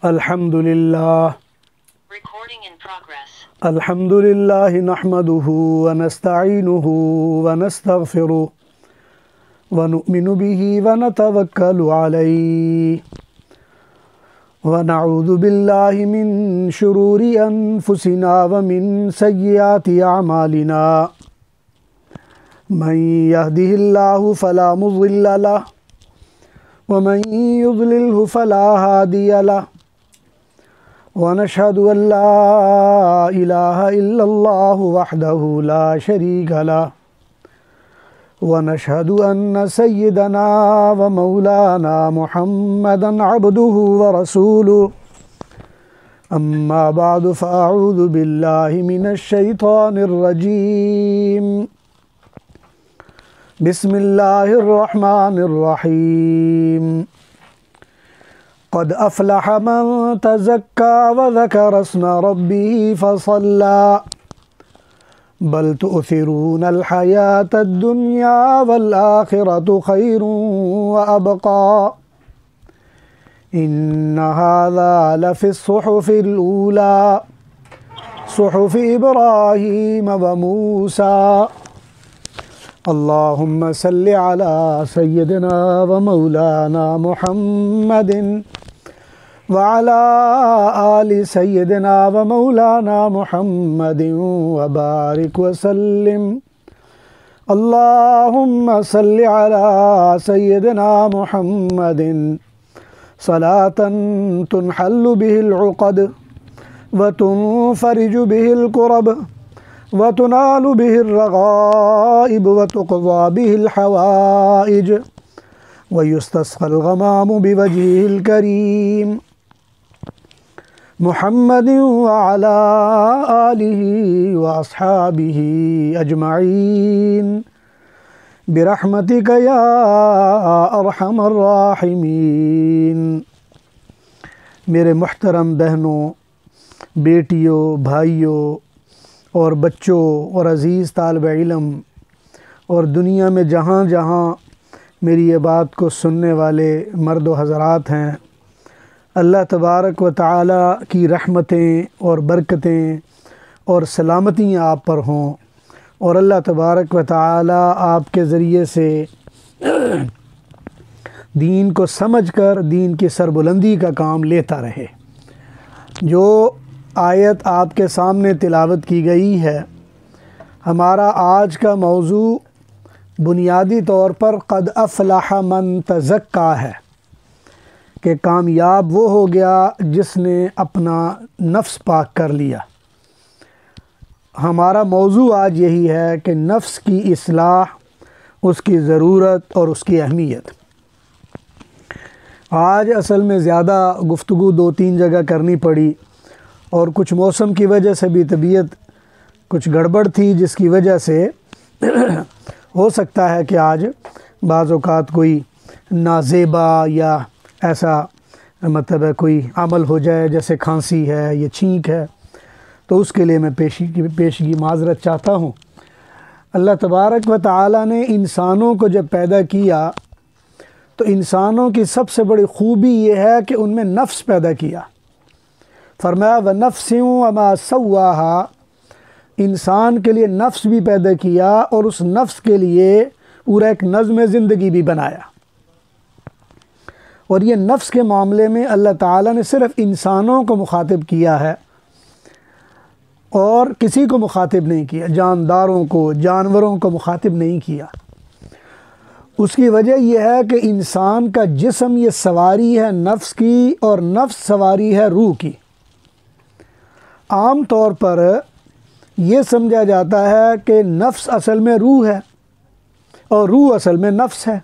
الحمد للہ Recording in progress. الحمد للہ نحمده ونستعینه ونستغفره ونؤمن به ونتوکل علیہ ونعوذ باللہ من شرور انفسنا ومن سیئات اعمالنا من يهده الله فلا مضل له ومن يضلله فلا هادي له ونشهد أن لا إله إلا الله وحده لا شريك له ونشهد أن سيدنا ومولانا محمدا عبده ورسوله أما بعد فأعوذ بالله من الشيطان الرجيم بسم الله الرحمن الرحيم قد أفلح من تزكى وذكر اسم ربه فصلى بل تؤثرون الحياة الدنيا والآخرة خير وأبقى إن هذا لفي الصحف الأولى صحف إبراهيم وموسى اللهم صل على سيدنا ومولانا محمد وعلى آل سيدنا ومولانا محمد وبارك وسلم اللهم صل على سيدنا محمد صلاة تنحل به العقد وتنفرج به الكرب وتنال به الرغائب وتقضى به الحوائج ويستسقى الغمام بوجهه الكريم محمد وعلى آله وأصحابه أجمعين برحمتك يا أرحم الراحمين۔ میرے محترم بہنوں، بیٹیوں، بھائیوں اور بچوں اور عزیز طالب علم اور دنیا میں جہاں جہاں میری یہ بات کو سننے والے مرد و حضرات ہیں، اللہ تبارک و تعالی کی رحمتیں اور برکتیں اور سلامتیاں آپ پر ہوں، اور اللہ تبارک و تعالی آپ کے ذریعے سے دین کو سمجھ کر دین کی سربلندی کا کام لیتا رہے۔ جو آیت آپ کے سامنے تلاوت کی گئی ہے، ہمارا آج کا موضوع بنیادی طور پر قد افلح من تزکا ہے کہ کامیاب وہ ہو گیا جس نے اپنا نفس پاک کر لیا۔ ہمارا موضوع آج یہی ہے کہ نفس کی اصلاح، اس کی ضرورت اور اس کی اہمیت۔ آج اصل میں زیادہ گفتگو 2-3 جگہ کرنی پڑی، اور کچھ موسم کی وجہ سے بھی طبیعت کچھ گڑبڑ تھی، جس کی وجہ سے ہو سکتا ہے کہ آج بعض اوقات کوئی نازیبا یا ایسا مطلب ہے کوئی عمل ہو جائے، جیسے کھانسی ہے یا چھینک ہے، تو اس کے لیے میں پیشگی معذرت چاہتا ہوں۔ اللہ تبارک و تعالی نے انسانوں کو جب پیدا کیا تو انسانوں کی سب سے بڑی خوبی یہ ہے کہ ان میں نفس پیدا کیا۔ فرمایا وَنَفْسٍ وَمَا سَوَّاهَا، انسان کے لیے نفس بھی پیدا کیا اور اس نفس کے لیے پورا ایک نظم زندگی بھی بنایا۔ اور یہ نفس کے معاملے میں اللہ تعالیٰ نے صرف انسانوں کو مخاطب کیا ہے اور کسی کو مخاطب نہیں کیا، جانداروں کو، جانوروں کو مخاطب نہیں کیا۔ اس کی وجہ یہ ہے کہ انسان کا جسم یہ سواری ہے نفس کی، اور نفس سواری ہے روح کی۔ عام طور پر یہ سمجھا جاتا ہے کہ نفس اصل میں روح ہے اور روح اصل میں نفس ہے،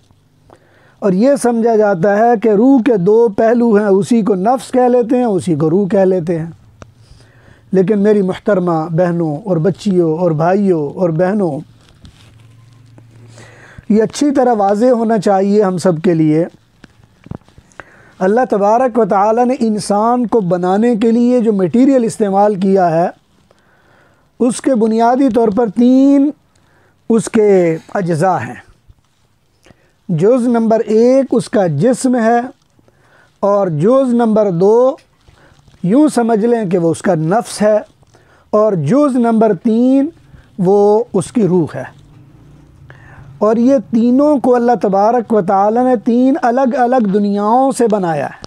اور یہ سمجھا جاتا ہے کہ روح کے 2 پہلو ہیں، اسی کو نفس کہہ لیتے ہیں، اسی کو روح کہہ لیتے ہیں۔ لیکن میری محترمہ بہنوں اور بچیوں اور بھائیوں اور بہنوں، یہ اچھی طرح واضح ہونا چاہیے ہم سب کے لیے، اللہ تبارک و تعالی نے انسان کو بنانے کے لیے جو میٹیریل استعمال کیا ہے، اس کے بنیادی طور پر 3 اس کے اجزاء ہیں۔ جز نمبر 1 اس کا جسم ہے، اور جز نمبر 2 یوں سمجھ لیں کہ وہ اس کا نفس ہے، اور جز نمبر 3 وہ اس کی روح ہے۔ اور یہ تینوں کو اللہ تبارک و تعالی نے 3 الگ الگ دنیاؤں سے بنایا ہے۔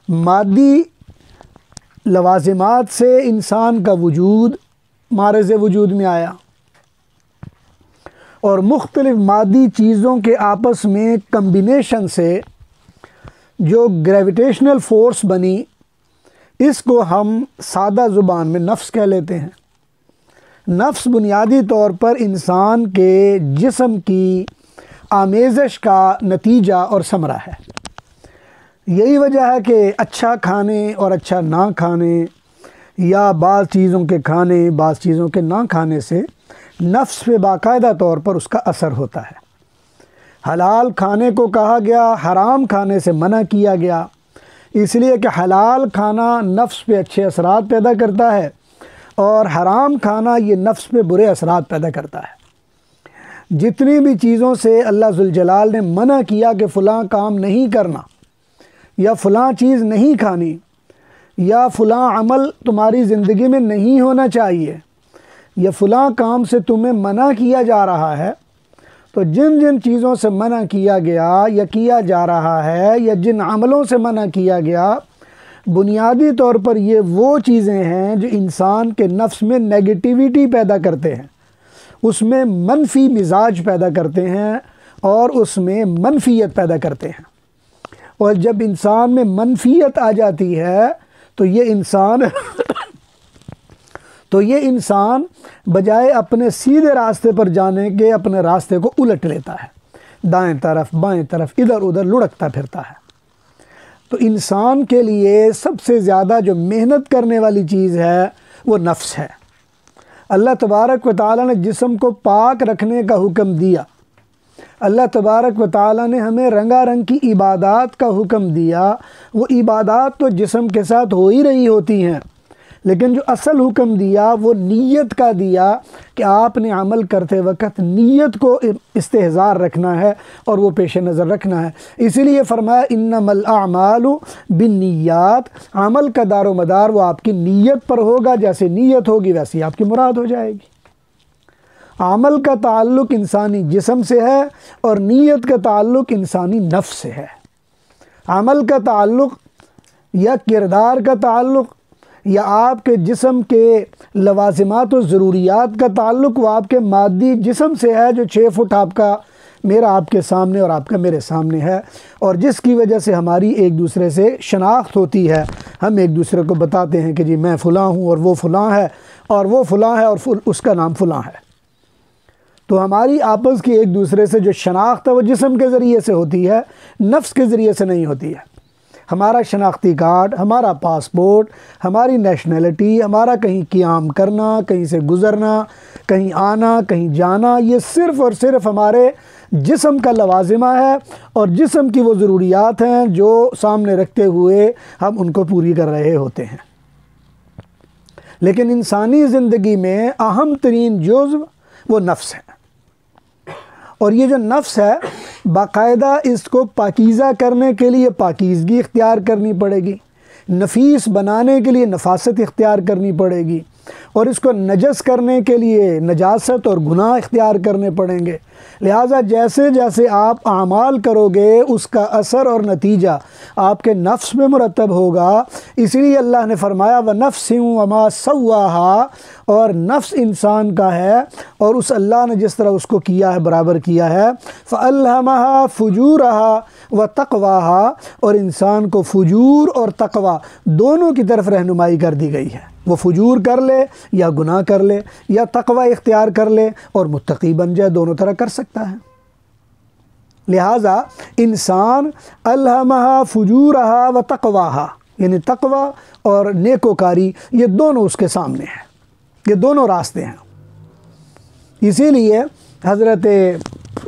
مادی لوازمات سے انسان کا وجود معرض وجود میں آیا، اور مختلف مادی چیزوں کے آپس میں کمبینیشن سے جو گریویٹیشنل فورس بنی، اس کو ہم سادہ زبان میں نفس کہہ لیتے ہیں۔ نفس بنیادی طور پر انسان کے جسم کی آمیزش کا نتیجہ اور ثمرہ ہے۔ یہی وجہ ہے کہ اچھا کھانے اور اچھا نہ کھانے، یا بعض چیزوں کے کھانے بعض چیزوں کے نہ کھانے سے نفس پہ باقاعدہ طور پر اس کا اثر ہوتا ہے۔ حلال کھانے کو کہا گیا، حرام کھانے سے منع کیا گیا، اس لیے کہ حلال کھانا نفس پہ اچھے اثرات پیدا کرتا ہے، اور حرام کھانا یہ نفس پہ برے اثرات پیدا کرتا ہے۔ جتنی بھی چیزوں سے اللہ ذوالجلال نے منع کیا کہ فلاں کام نہیں کرنا، یا فلاں چیز نہیں کھانی، یا فلاں عمل تمہاری زندگی میں نہیں ہونا چاہیے، یا فلاں کام سے تمہیں منع کیا جا رہا ہے، تو جن جن چیزوں سے منع کیا گیا یا کیا جا رہا ہے، یا جن عملوں سے منع کیا گیا، بنیادی طور پر یہ وہ چیزیں ہیں جو انسان کے نفس میں نیگیٹیویٹی پیدا کرتے ہیں، اس میں منفی مزاج پیدا کرتے ہیں، اور اس میں منفیت پیدا کرتے ہیں۔ اور جب انسان میں منفیت آ جاتی ہے تو یہ انسان بجائے اپنے سیدھے راستے پر جانے کے اپنے راستے کو الٹ لیتا ہے، دائیں طرف بائیں طرف ادھر ادھر لڑکتا پھرتا ہے۔ تو انسان کے لیے سب سے زیادہ جو محنت کرنے والی چیز ہے وہ نفس ہے۔ اللہ تبارک و تعالی نے جسم کو پاک رکھنے کا حکم دیا، اللہ تبارک و تعالی نے ہمیں رنگا رنگ کی عبادات کا حکم دیا۔ وہ عبادات تو جسم کے ساتھ ہو ہی رہی ہوتی ہیں، لیکن جو اصل حکم دیا وہ نیت کا دیا کہ آپ نے عمل کرتے وقت نیت کو استحضار رکھنا ہے اور وہ پیش نظر رکھنا ہے۔ اسی لیے فرمایا انما الاعمال بالنیات، عمل کا دار و مدار وہ آپ کی نیت پر ہوگا، جیسے نیت ہوگی ویسی آپ کی مراد ہو جائے گی۔ عمل کا تعلق انسانی جسم سے ہے، اور نیت کا تعلق انسانی نفس سے ہے۔ عمل کا تعلق یا کردار کا تعلق یا آپ کے جسم کے لوازمات و ضروریات کا تعلق وہ آپ کے مادی جسم سے ہے، جو 6 فٹ آپ کا میرا آپ کے سامنے اور آپ کا میرے سامنے ہے، اور جس کی وجہ سے ہماری ایک دوسرے سے شناخت ہوتی ہے۔ ہم ایک دوسرے کو بتاتے ہیں کہ جی میں فلاں ہوں اور وہ فلاں ہے، اور وہ فلاں ہے اور اس کا نام فلاں ہے۔ تو ہماری آپس کی ایک دوسرے سے جو شناخت ہے وہ جسم کے ذریعے سے ہوتی ہے، نفس کے ذریعے سے نہیں ہوتی ہے۔ ہمارا شناختی کارڈ، ہمارا پاسپورٹ، ہماری نیشنلٹی، ہمارا کہیں قیام کرنا، کہیں سے گزرنا، کہیں آنا، کہیں جانا، یہ صرف اور صرف ہمارے جسم کا لوازمہ ہے، اور جسم کی وہ ضروریات ہیں جو سامنے رکھتے ہوئے ہم ان کو پوری کر رہے ہوتے ہیں۔ لیکن انسانی زندگی میں اہم ترین جزو وہ نفس ہے، اور یہ جو نفس ہے باقاعدہ اس کو پاکیزہ کرنے کے لیے پاکیزگی اختیار کرنی پڑے گی، نفیس بنانے کے لیے نفاست اختیار کرنی پڑے گی، اور اس کو نجس کرنے کے لیے نجاست اور گناہ اختیار کرنے پڑیں گے۔ لہٰذا جیسے جیسے آپ اعمال کرو گے اس کا اثر اور نتیجہ آپ کے نفس میں مرتب ہوگا۔ اسی لیے اللہ نے فرمایا وَنَفْسٍ وَمَا سَوَّاهَا، اور نفس انسان کا ہے، اور اس اللہ نے جس طرح اس کو کیا ہے برابر کیا ہے، فَأَلْهَمَهَا فُجُورَهَا وَتَقْوَاهَا، اور انسان کو فجور اور تقوی دونوں کی طرف رہنمائی کر دی گئی ہے۔ وہ فجور کر لے یا گناہ کر لے، یا تقوی اختیار کر لے اور متقی بن جائے، دونوں طرح کر سکتا ہے۔ لہٰذا انسان الہمہا فجورہا و تقواہا، یعنی تقوی اور نیکوکاری، یہ دونوں اس کے سامنے ہیں، یہ دونوں راستے ہیں۔ اسی لیے حضرت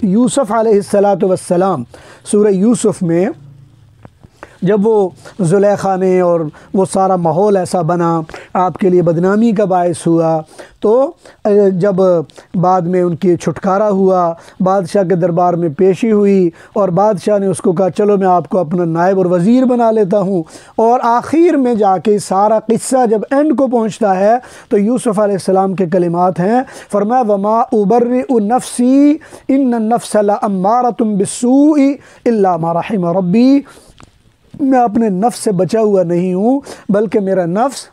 یوسف علیہ السلام سورہ یوسف میں جب وہ زلیخا نے اور وہ سارا ماحول ایسا بنا آپ کے لیے بدنامی کا باعث ہوا، تو جب بعد میں ان کی چھٹکارا ہوا، بادشاہ کے دربار میں پیشی ہوئی اور بادشاہ نے اس کو کہا چلو میں آپ کو اپنا نائب اور وزیر بنا لیتا ہوں، اور آخر میں جا کے سارا قصہ جب اینڈ کو پہنچتا ہے تو یوسف علیہ السلام کے کلمات ہیں، فرمایا وما ابرئ نفسی ان النفس لامارۃ بالسوء الا ما رحم ربی، میں اپنے نفس سے بچا ہوا نہیں ہوں بلکہ میرا نفس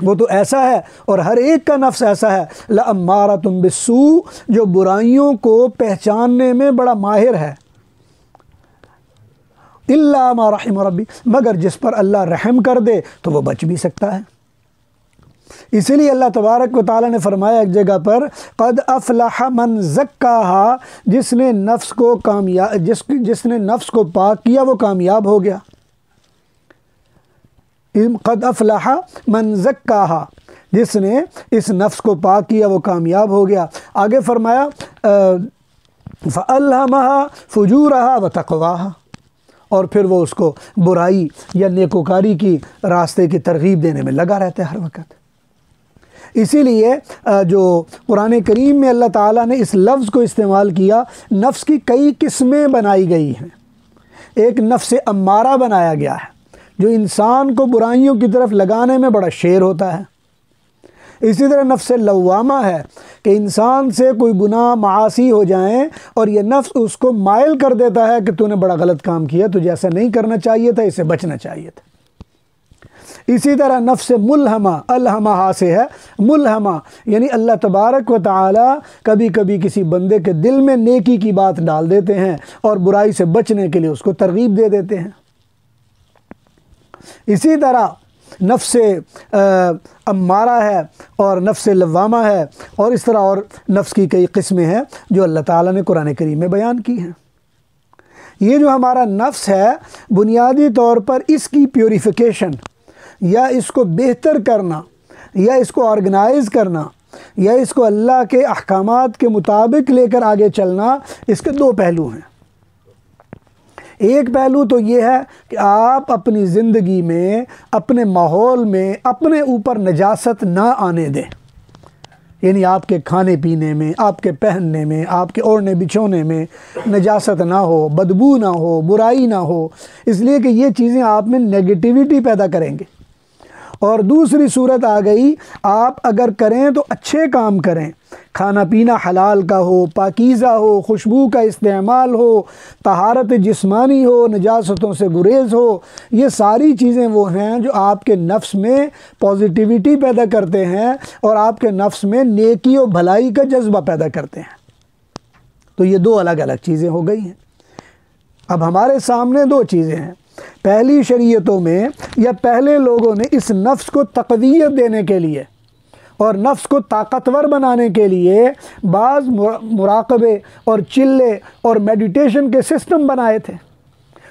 وہ تو ایسا ہے، اور ہر ایک کا نفس ایسا ہے، لامارۃ بالسوء، جو برائیوں کو پہچاننے میں بڑا ماہر ہے، الا ما رحم ربی، مگر جس پر اللہ رحم کر دے تو وہ بچ بھی سکتا ہے۔ اسی لیے اللہ تبارک و تعالیٰ نے فرمایا ایک جگہ پر قد افلح من زکاہا، جس نے نفس کو جس نے نفس کو پاک کیا وہ کامیاب ہو گیا۔ قد افلح من زکاہا، جس نے اس نفس کو پاک کیا وہ کامیاب ہو گیا۔ آگے فرمایا فَأَلْهَمَهَا فُجُورَهَا وَتَقْوَاهَا، اور پھر وہ اس کو برائی یا نیکوکاری کی راستے کی ترغیب دینے میں لگا رہتا ہے ہر وقت۔ اسی لیے جو قرآن کریم میں اللہ تعالیٰ نے اس لفظ کو استعمال کیا، نفس کی کئی قسمیں بنائی گئی ہیں۔ ایک نفس امارہ بنایا گیا ہے جو انسان کو برائیوں کی طرف لگانے میں بڑا شیر ہوتا ہے۔ اسی طرح نفس لوامہ ہے کہ انسان سے کوئی گناہ معاصی ہو جائیں اور یہ نفس اس کو مائل کر دیتا ہے کہ تو نے بڑا غلط کام کیا، تجھے ایسا نہیں کرنا چاہیے تھا، اسے بچنا چاہیے تھا۔ اسی طرح نفس ملہمہ، الہمہ سے ہے ملہمہ، یعنی اللہ تبارک و تعالی کبھی کبھی کسی بندے کے دل میں نیکی کی بات ڈال دیتے ہیں اور برائی سے بچنے کے لیے اس کو ترغیب دے دیتے ہیں۔ اسی طرح نفس امارہ ہے اور نفس لوامہ ہے، اور اس طرح اور نفس کی کئی قسمیں ہیں جو اللہ تعالیٰ نے قرآن کریم میں بیان کی ہیں۔ یہ جو ہمارا نفس ہے، بنیادی طور پر اس کی پیوریفیکیشن یا اس کو بہتر کرنا یا اس کو آرگنائز کرنا یا اس کو اللہ کے احکامات کے مطابق لے کر آگے چلنا، اس کے دو پہلو ہیں۔ ایک پہلو تو یہ ہے کہ آپ اپنی زندگی میں، اپنے ماحول میں اپنے اوپر نجاست نہ آنے دیں، یعنی آپ کے کھانے پینے میں، آپ کے پہننے میں، آپ کے اوڑھنے بچھونے میں نجاست نہ ہو، بدبو نہ ہو، برائی نہ ہو، اس لیے کہ یہ چیزیں آپ میں نیگیٹیوٹی پیدا کریں گے۔ اور دوسری صورت آ گئی، آپ اگر کریں تو اچھے کام کریں، کھانا پینا حلال کا ہو، پاکیزہ ہو، خوشبو کا استعمال ہو، طہارت جسمانی ہو، نجاستوں سے گریز ہو، یہ ساری چیزیں وہ ہیں جو آپ کے نفس میں پازیٹیوٹی پیدا کرتے ہیں اور آپ کے نفس میں نیکی و بھلائی کا جذبہ پیدا کرتے ہیں۔ تو یہ دو الگ الگ چیزیں ہو گئی ہیں۔ اب ہمارے سامنے دو چیزیں ہیں۔ پہلی شریعتوں میں یا پہلے لوگوں نے اس نفس کو تقویت دینے کے لیے اور نفس کو طاقتور بنانے کے لیے بعض مراقبے اور چلے اور میڈیٹیشن کے سسٹم بنائے تھے،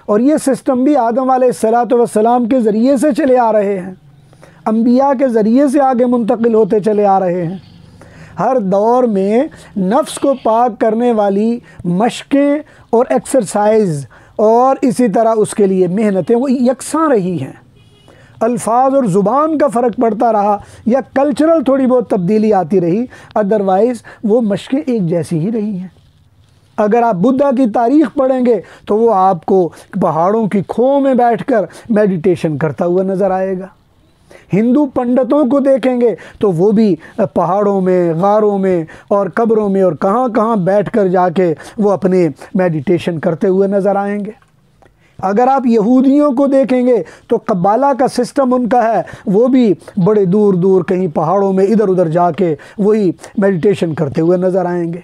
اور یہ سسٹم بھی آدم علیہ السلام کے ذریعے سے چلے آ رہے ہیں، انبیاء کے ذریعے سے آگے منتقل ہوتے چلے آ رہے ہیں۔ ہر دور میں نفس کو پاک کرنے والی مشقیں اور ایکسرسائز اور اسی طرح اس کے لیے محنتیں وہ یکساں رہی ہیں۔ الفاظ اور زبان کا فرق پڑتا رہا یا کلچرل تھوڑی بہت تبدیلی آتی رہی، ادروائز وہ مشقیں ایک جیسی ہی رہی ہیں۔ اگر آپ بدھا کی تاریخ پڑھیں گے تو وہ آپ کو پہاڑوں کی کھو میں بیٹھ کر میڈیٹیشن کرتا ہوا نظر آئے گا۔ ہندو پنڈتوں کو دیکھیں گے تو وہ بھی پہاڑوں میں، غاروں میں اور قبروں میں اور کہاں کہاں بیٹھ کر جا کے وہ اپنے میڈیٹیشن کرتے ہوئے نظر آئیں گے۔ اگر آپ یہودیوں کو دیکھیں گے تو قبالہ کا سسٹم ان کا ہے، وہ بھی بڑے دور دور کہیں پہاڑوں میں ادھر ادھر جا کے وہی میڈیٹیشن کرتے ہوئے نظر آئیں گے۔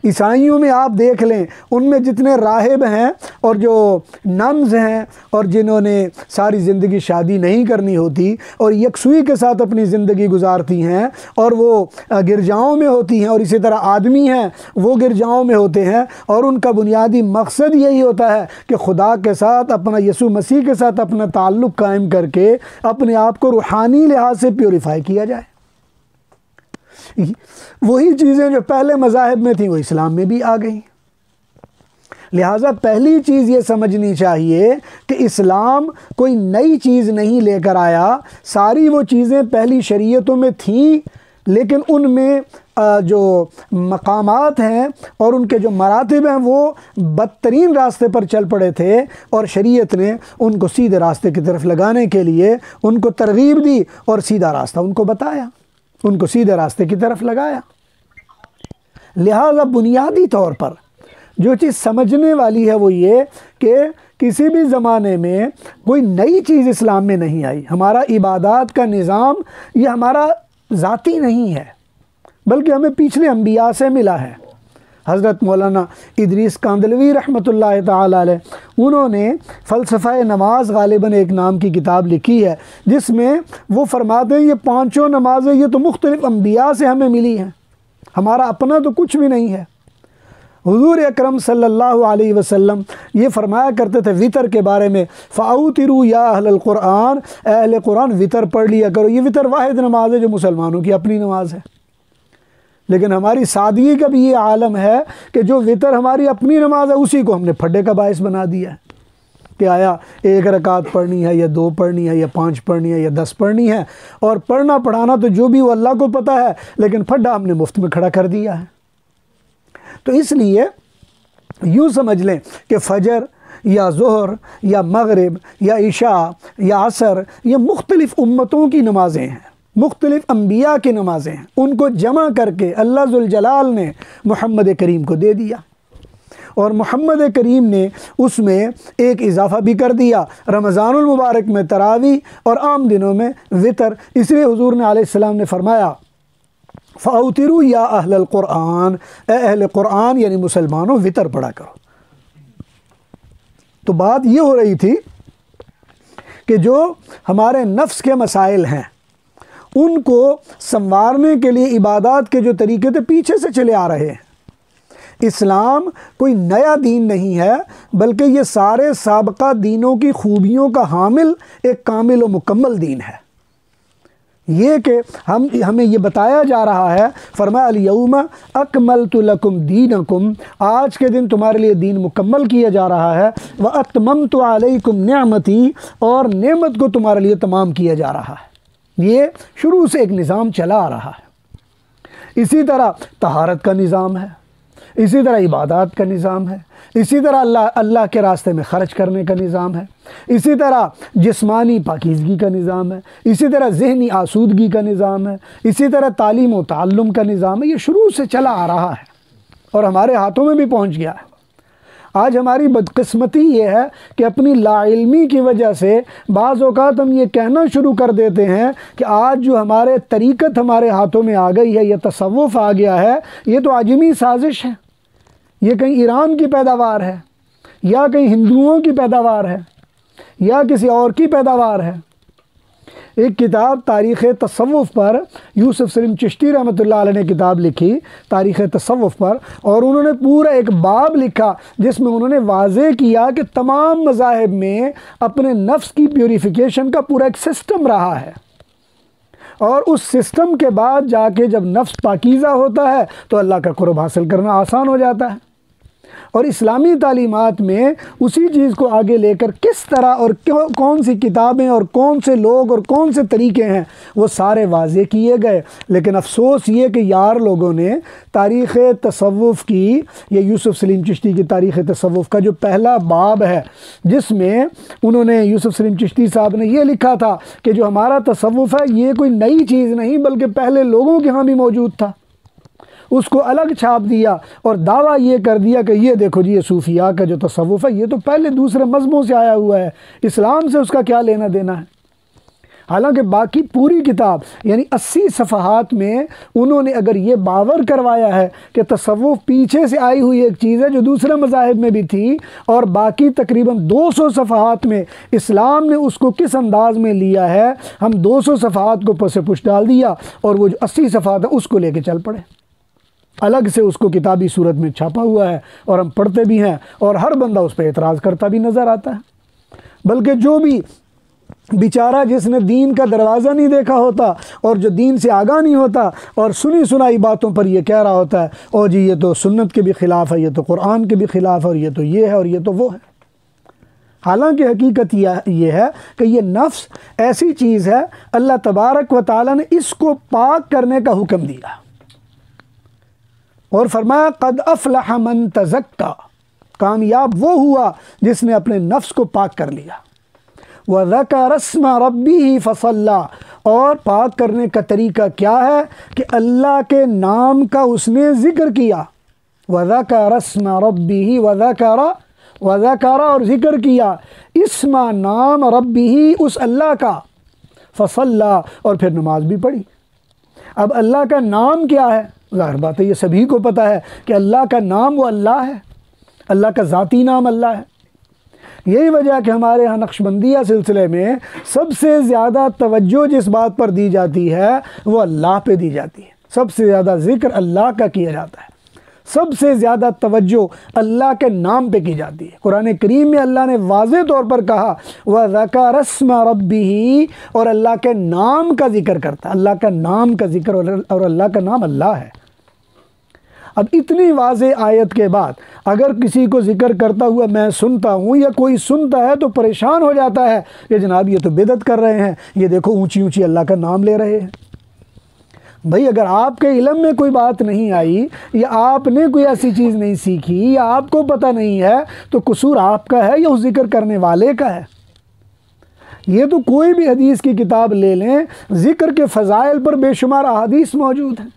عیسائیوں میں آپ دیکھ لیں، ان میں جتنے راہب ہیں اور جو ننز ہیں اور جنہوں نے ساری زندگی شادی نہیں کرنی ہوتی اور یکسوئی کے ساتھ اپنی زندگی گزارتی ہیں اور وہ گرجاؤں میں ہوتی ہیں، اور اسی طرح آدمی ہیں وہ گرجاؤں میں ہوتے ہیں، اور ان کا بنیادی مقصد یہی ہوتا ہے کہ خدا کے ساتھ، اپنا یسوع مسیح کے ساتھ اپنا تعلق قائم کر کے اپنے آپ کو روحانی لحاظ سے پیوریفائی کیا جائے۔ وہی چیزیں جو پہلے مذاہب میں تھیں وہ اسلام میں بھی آ گئیں۔ لہٰذا پہلی چیز یہ سمجھنی چاہیے کہ اسلام کوئی نئی چیز نہیں لے کر آیا، ساری وہ چیزیں پہلی شریعتوں میں تھیں، لیکن ان میں جو مقامات ہیں اور ان کے جو مراتب ہیں وہ بدترین راستے پر چل پڑے تھے، اور شریعت نے ان کو سیدھے راستے کی طرف لگانے کے لیے ان کو ترغیب دی اور سیدھا راستہ ان کو بتایا، ان کو سیدھے راستے کی طرف لگایا۔ لہٰذا بنیادی طور پر جو چیز سمجھنے والی ہے وہ یہ کہ کسی بھی زمانے میں کوئی نئی چیز اسلام میں نہیں آئی۔ ہمارا عبادات کا نظام یہ ہمارا ذاتی نہیں ہے، بلکہ ہمیں پچھلے انبیاء سے ملا ہے۔ حضرت مولانا ادریس کاندلوی رحمۃ اللہ تعالی علیہ، انہوں نے فلسفہ نماز غالباً ایک نام کی کتاب لکھی ہے، جس میں وہ فرماتے ہیں یہ پانچوں نمازیں یہ تو مختلف انبیاء سے ہمیں ملی ہیں، ہمارا اپنا تو کچھ بھی نہیں ہے۔ حضور اکرم صلی اللہ علیہ وسلم یہ فرمایا کرتے تھے وطر کے بارے میں، فَأَوْتِرُوا يَا أَهْلَ الْقُرْآنِ، اے اہل قرآن وطر پڑھ لیا کرو۔ یہ وطر واحد نماز ہے جو مسلمانوں کی اپنی نماز ہے، لیکن ہماری سادگی کا بھی یہ عالم ہے کہ جو وطر ہماری اپنی نماز ہے اسی کو ہم نے پھڈے کا باعث بنا دیا ہے کہ آیا ایک رکعت پڑھنی ہے یا 2 پڑھنی ہے یا 5 پڑھنی ہے یا 10 پڑھنی ہے، اور پڑھنا پڑھانا تو جو بھی وہ اللہ کو پتہ ہے، لیکن پھڈا ہم نے مفت میں کھڑا کر دیا ہے۔ تو اس لیے یوں سمجھ لیں کہ فجر یا ظہر یا مغرب یا عشاء یا عصر یہ مختلف امتوں کی نمازیں ہیں، مختلف انبیاء کی نمازیں ہیں، ان کو جمع کر کے اللہ ذوالجلال نے محمد کریم کو دے دیا، اور محمد کریم نے اس میں ایک اضافہ بھی کر دیا، رمضان المبارک میں تراویح اور عام دنوں میں وطر۔ اس لیے حضور نے علیہ السلام نے فرمایا فَأَوْتِرُوا يَا أَهْلَ الْقُرْآنِ، اے اہل قرآن یعنی مسلمانوں وطر پڑھا کرو۔ تو بات یہ ہو رہی تھی کہ جو ہمارے نفس کے مسائل ہیں ان کو سنوارنے کے لیے عبادات کے جو طریقے تھے پیچھے سے چلے آ رہے ہیں۔ اسلام کوئی نیا دین نہیں ہے، بلکہ یہ سارے سابقہ دینوں کی خوبیوں کا حامل ایک کامل و مکمل دین ہے۔ یہ کہ ہمیں یہ بتایا جا رہا ہے، فرمایا الیوم اکملت لکم دینکم، آج کے دن تمہارے لیے دین مکمل کیا جا رہا ہے، واتممت علیکم نعمتی، اور نعمت کو تمہارے لیے تمام کیا جا رہا ہے۔ یہ شروع سے ایک نظام چلا آ رہا ہے۔ اسی طرح طہارت کا نظام ہے، اسی طرح عبادات کا نظام ہے، اسی طرح اللہ کے راستے میں خرچ کرنے کا نظام ہے، اسی طرح جسمانی پاکیزگی کا نظام ہے، اسی طرح ذہنی آسودگی کا نظام ہے، اسی طرح تعلیم و تعلم کا نظام ہے۔ یہ شروع سے چلا آ رہا ہے اور ہمارے ہاتھوں میں بھی پہنچ گیا ہے۔ آج ہماری بدقسمتی یہ ہے کہ اپنی لا علمی کی وجہ سے بعض اوقات ہم یہ کہنا شروع کر دیتے ہیں کہ آج جو ہمارے طریقت ہمارے ہاتھوں میں آ گئی ہے، یہ تصوف آ گیا ہے، یہ تو عجمی سازش ہے، یہ کہیں ایران کی پیداوار ہے یا کہیں ہندوؤں کی پیداوار ہے یا کسی اور کی پیداوار ہے۔ ایک کتاب تاریخ تصوف پر یوسف سلیم چشتی رحمۃ اللہ علیہ نے کتاب لکھی تاریخ تصوف پر، اور انہوں نے پورا ایک باب لکھا جس میں انہوں نے واضح کیا کہ تمام مذاہب میں اپنے نفس کی پیوریفیکیشن کا پورا ایک سسٹم رہا ہے، اور اس سسٹم کے بعد جا کے جب نفس پاکیزہ ہوتا ہے تو اللہ کا قرب حاصل کرنا آسان ہو جاتا ہے۔ اور اسلامی تعلیمات میں اسی چیز کو آگے لے کر کس طرح اور کون سی کتابیں اور کون سے لوگ اور کون سے طریقے ہیں وہ سارے واضح کیے گئے، لیکن افسوس یہ کہ یار لوگوں نے تاریخ تصوف کی، یہ یوسف سلیم چشتی کی تاریخ تصوف کا جو پہلا باب ہے جس میں انہوں نے یوسف سلیم چشتی صاحب نے یہ لکھا تھا کہ جو ہمارا تصوف ہے یہ کوئی نئی چیز نہیں بلکہ پہلے لوگوں کے ہاں بھی موجود تھا، اس کو الگ چھاپ دیا اور دعویٰ یہ کر دیا کہ یہ دیکھو جی یہ صوفیاء کا جو تصوف ہے یہ تو پہلے دوسرے مذہبوں سے آیا ہوا ہے، اسلام سے اس کا کیا لینا دینا ہے۔ حالانکہ باقی پوری کتاب یعنی 80 صفحات میں انہوں نے اگر یہ باور کروایا ہے کہ تصوف پیچھے سے آئی ہوئی ایک چیز ہے جو دوسرے مذاہب میں بھی تھی، اور باقی تقریباً 200 صفحات میں اسلام نے اس کو کس انداز میں لیا ہے، ہم 200 صفحات کو پس پش ڈال دیا اور وہ جو 80 صفحات ہیں اس کو لے کے چل پڑے، الگ سے اس کو کتابی صورت میں چھاپا ہوا ہے اور ہم پڑھتے بھی ہیں، اور ہر بندہ اس پہ اعتراض کرتا بھی نظر آتا ہے۔ بلکہ جو بھی بیچارہ جس نے دین کا دروازہ نہیں دیکھا ہوتا اور جو دین سے آگاہ نہیں ہوتا اور سنی سنائی باتوں پر یہ کہہ رہا ہوتا ہے او جی یہ تو سنت کے بھی خلاف ہے، یہ تو قرآن کے بھی خلاف ہے، اور یہ تو یہ ہے اور یہ تو وہ ہے۔ حالانکہ حقیقت یہ ہے کہ یہ نفس ایسی چیز ہے، اللہ تبارک و تعالیٰ نے اس کو پاک کرنے کا حکم دیا اور فرمایا قد افلح من تزکا، کامیاب وہ ہوا جس نے اپنے نفس کو پاک کر لیا۔ وَذَكَرَ اسْمَ رَبِّهِ فَصَلَّى، اور پاک کرنے کا طریقہ کیا ہے کہ اللہ کے نام کا اس نے ذکر کیا۔ وَذَكَرَ اسْمَ رَبِّهِ وَذَكَرَ اور ذکر کیا اسم نام ربه اس اللہ کا، فَصَلَّى اور پھر نماز بھی پڑھی۔ اب اللہ کا نام کیا ہے؟ ظاہر بات ہے یہ سبھی کو پتہ ہے کہ اللہ کا نام وہ اللہ ہے، اللہ کا ذاتی نام اللہ ہے۔ یہی وجہ کہ ہمارے ہاں نقشبندیہ سلسلے میں سب سے زیادہ توجہ جس بات پر دی جاتی ہے وہ اللہ پہ دی جاتی ہے، سب سے زیادہ ذکر اللہ کا کیا جاتا ہے، سب سے زیادہ توجہ اللہ کے نام پہ کی جاتی ہے۔ قرآن کریم میں اللہ نے واضح طور پر کہا وَذَكَرَ اسْمَ رَبِّهِ، اور اللہ کے نام کا ذکر کرتا ہے، اللہ کا نام کا ذکر، اور اللہ کا نام اللہ ہے۔ اب اتنی واضح آیت کے بعد اگر کسی کو ذکر کرتا ہوا میں سنتا ہوں یا کوئی سنتا ہے تو پریشان ہو جاتا ہے کہ جناب یہ تو بدعت کر رہے ہیں، یہ دیکھو اونچی اونچی اللہ کا نام لے رہے ہیں۔ بھائی اگر آپ کے علم میں کوئی بات نہیں آئی یا آپ نے کوئی ایسی چیز نہیں سیکھی یا آپ کو پتہ نہیں ہے تو قصور آپ کا ہے یا اس ذکر کرنے والے کا ہے۔ یہ تو کوئی بھی حدیث کی کتاب لے لیں، ذکر کے فضائل پر بے شمار احادیث موجود ہیں،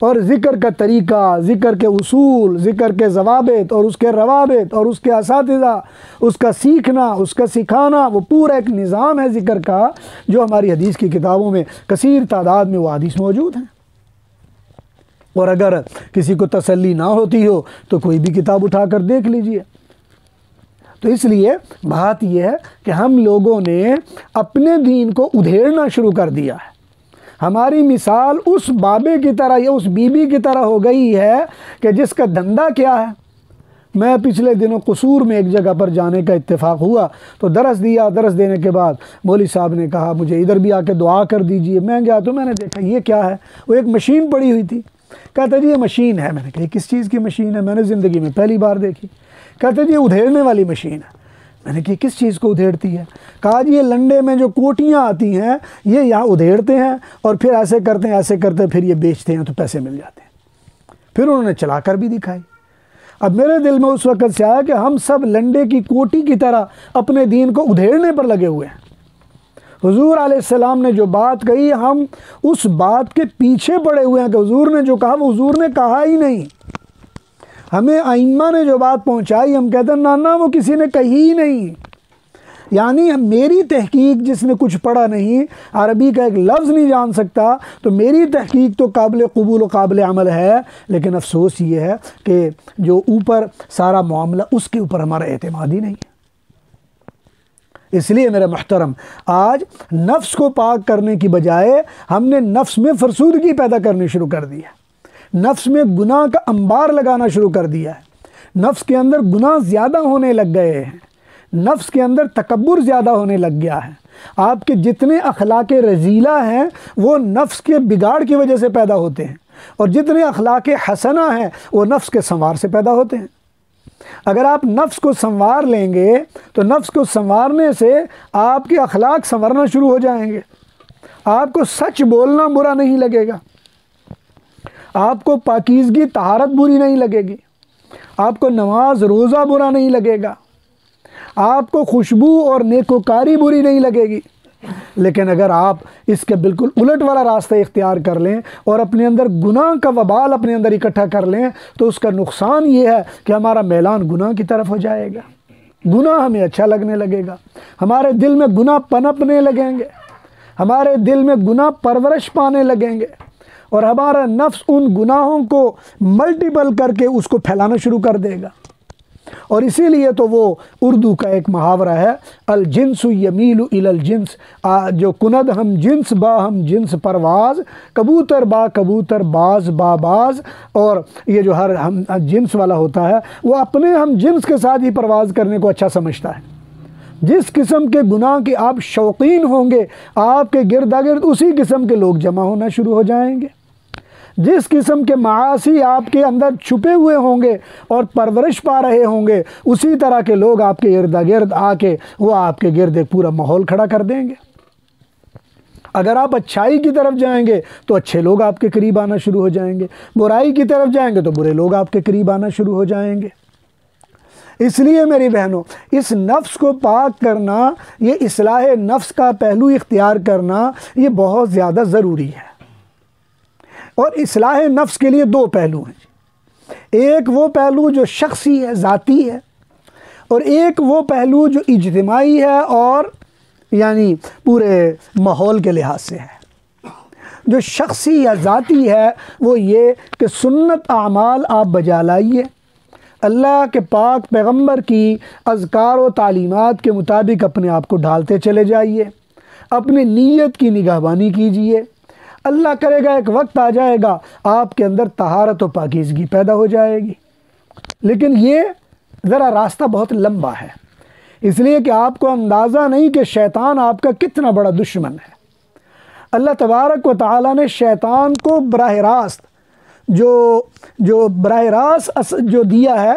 اور ذکر کا طریقہ، ذکر کے اصول، ذکر کے ضوابط اور اس کے روابط اور اس کے اساتذہ، اس کا سیکھنا، اس کا سکھانا، وہ پورا ایک نظام ہے ذکر کا جو ہماری حدیث کی کتابوں میں کثیر تعداد میں وہ حدیث موجود ہیں۔ اور اگر کسی کو تسلی نہ ہوتی ہو تو کوئی بھی کتاب اٹھا کر دیکھ لیجئے۔ تو اس لیے بات یہ ہے کہ ہم لوگوں نے اپنے دین کو ادھیڑنا شروع کر دیا ہے۔ ہماری مثال اس بابے کی طرح یا اس بی بی کی طرح ہو گئی ہے کہ جس کا دھندا کیا ہے۔ میں پچھلے دنوں قصور میں ایک جگہ پر جانے کا اتفاق ہوا تو درس دیا، درس دینے کے بعد مولوی صاحب نے کہا مجھے ادھر بھی آ کے دعا کر دیجئے۔ میں گیا تو میں نے دیکھا یہ کیا ہے، وہ ایک مشین پڑی ہوئی تھی۔ کہتا جی یہ مشین ہے۔ میں نے کہا کس چیز کی مشین ہے؟ میں نے زندگی میں پہلی بار دیکھی۔ کہتے جی یہ ادھیڑنے والی مشین ہے۔ میں نے کہا کس چیز کو ادھیڑتی ہے؟ کہا جی یہ لنڈے میں جو کوٹیاں آتی ہیں یہ یہاں ادھیڑتے ہیں اور پھر ایسے کرتے ہیں ایسے کرتے پھر یہ بیچتے ہیں تو پیسے مل جاتے ہیں۔ پھر انہوں نے چلا کر بھی دکھائی۔ اب میرے دل میں اس وقت سے آیا کہ ہم سب لنڈے کی کوٹی کی طرح اپنے دین کو ادھیڑنے پر لگے ہوئے ہیں۔ حضور علیہ السلام نے جو بات کہی ہم اس بات کے پیچھے پڑے ہوئے ہیں کہ حضور نے جو کہا وہ حضور نے کہا ہی نہیں۔ ہمیں ائمہ نے جو بات پہنچائی ہم کہتے ہیں نہ وہ کسی نے کہی ہی نہیں۔ یعنی میری تحقیق جس نے کچھ پڑھا نہیں، عربی کا ایک لفظ نہیں جان سکتا، تو میری تحقیق تو قابل قبول و قابل عمل ہے، لیکن افسوس یہ ہے کہ جو اوپر سارا معاملہ اس کے اوپر ہمارا اعتماد ہی نہیں ہے۔ اس لیے میرے محترم آج نفس کو پاک کرنے کی بجائے ہم نے نفس میں فرسودگی پیدا کرنی شروع کر دی ہے، نفس میں گناہ کا انبار لگانا شروع کر دیا ہے، نفس کے اندر گناہ زیادہ ہونے لگ گئے ہیں، نفس کے اندر تکبر زیادہ ہونے لگ گیا ہے۔ آپ کے جتنے اخلاق رذیلہ ہیں وہ نفس کے بگاڑ کی وجہ سے پیدا ہوتے ہیں، اور جتنے اخلاق حسنہ ہیں وہ نفس کے سنوار سے پیدا ہوتے ہیں۔ اگر آپ نفس کو سنوار لیں گے تو نفس کو سنوارنے سے آپ کے اخلاق سنورنا شروع ہو جائیں گے، آپ کو سچ بولنا برا نہیں لگے گا، آپ کو پاکیزگی طہارت بری نہیں لگے گی، آپ کو نماز روزہ برا نہیں لگے گا، آپ کو خوشبو اور نیکوکاری بری نہیں لگے گی۔ لیکن اگر آپ اس کے بالکل الٹ والا راستہ اختیار کر لیں اور اپنے اندر گناہ کا وبال اپنے اندر اکٹھا کر لیں تو اس کا نقصان یہ ہے کہ ہمارا میلان گناہ کی طرف ہو جائے گا، گناہ ہمیں اچھا لگنے لگے گا، ہمارے دل میں گناہ پنپنے لگیں گے، ہمارے دل میں گناہ پرورش پانے لگیں گے، اور ہمارا نفس ان گناہوں کو ملٹیپل کر کے اس کو پھیلانا شروع کر دے گا۔ اور اسی لیے تو وہ اردو کا ایک محاورہ ہے الجنس یمیل الی الجنس، جو کند ہم جنس با ہم جنس پرواز، کبوتر با کبوتر باز با باز، اور یہ جو ہر ہم جنس والا ہوتا ہے وہ اپنے ہم جنس کے ساتھ ہی پرواز کرنے کو اچھا سمجھتا ہے، جس قسم کے گناہ کے آپ شوقین ہوں گے، آپ کے گرد گرد اسی قسم کے لوگ جمع ہونا شروع ہو جائیں گے۔ جس قسم کے معاصی آپ کے اندر چھپے ہوئے ہوں گے اور پرورش پا رہے ہوں گے، اسی طرح کے لوگ آپ کے ارد گرد آ کے وہ آپ کے گرد ایک پورا ماحول کھڑا کر دیں گے۔ اگر آپ اچھائی کی طرف جائیں گے تو اچھے لوگ آپ کے قریب آنا شروع ہو جائیں گے، برائی کی طرف جائیں گے تو برے لوگ آپ کے قریب آنا شروع ہو جائیں گے۔ اس لیے میری بہنوں، اس نفس کو پاک کرنا، یہ اصلاح نفس کا پہلو اختیار کرنا، یہ بہت زیادہ ضروری ہے۔ اور اصلاح نفس کے لیے دو پہلو ہیں، ایک وہ پہلو جو شخصی ہے، ذاتی ہے، اور ایک وہ پہلو جو اجتماعی ہے اور یعنی پورے ماحول کے لحاظ سے ہے۔ جو شخصی یا ذاتی ہے وہ یہ کہ سنت اعمال آپ بجا لائیے، اللہ کے پاک پیغمبر کی اذکار و تعلیمات کے مطابق اپنے آپ کو ڈھالتے چلے جائیے، اپنی نیت کی نگہبانی کیجئے۔ اللہ کرے گا ایک وقت آ جائے گا آپ کے اندر طہارت و پاکیزگی پیدا ہو جائے گی، لیکن یہ ذرا راستہ بہت لمبا ہے، اس لیے کہ آپ کو اندازہ نہیں کہ شیطان آپ کا کتنا بڑا دشمن ہے۔ اللہ تبارک و تعالیٰ نے شیطان کو براہ راست جو دیا ہے،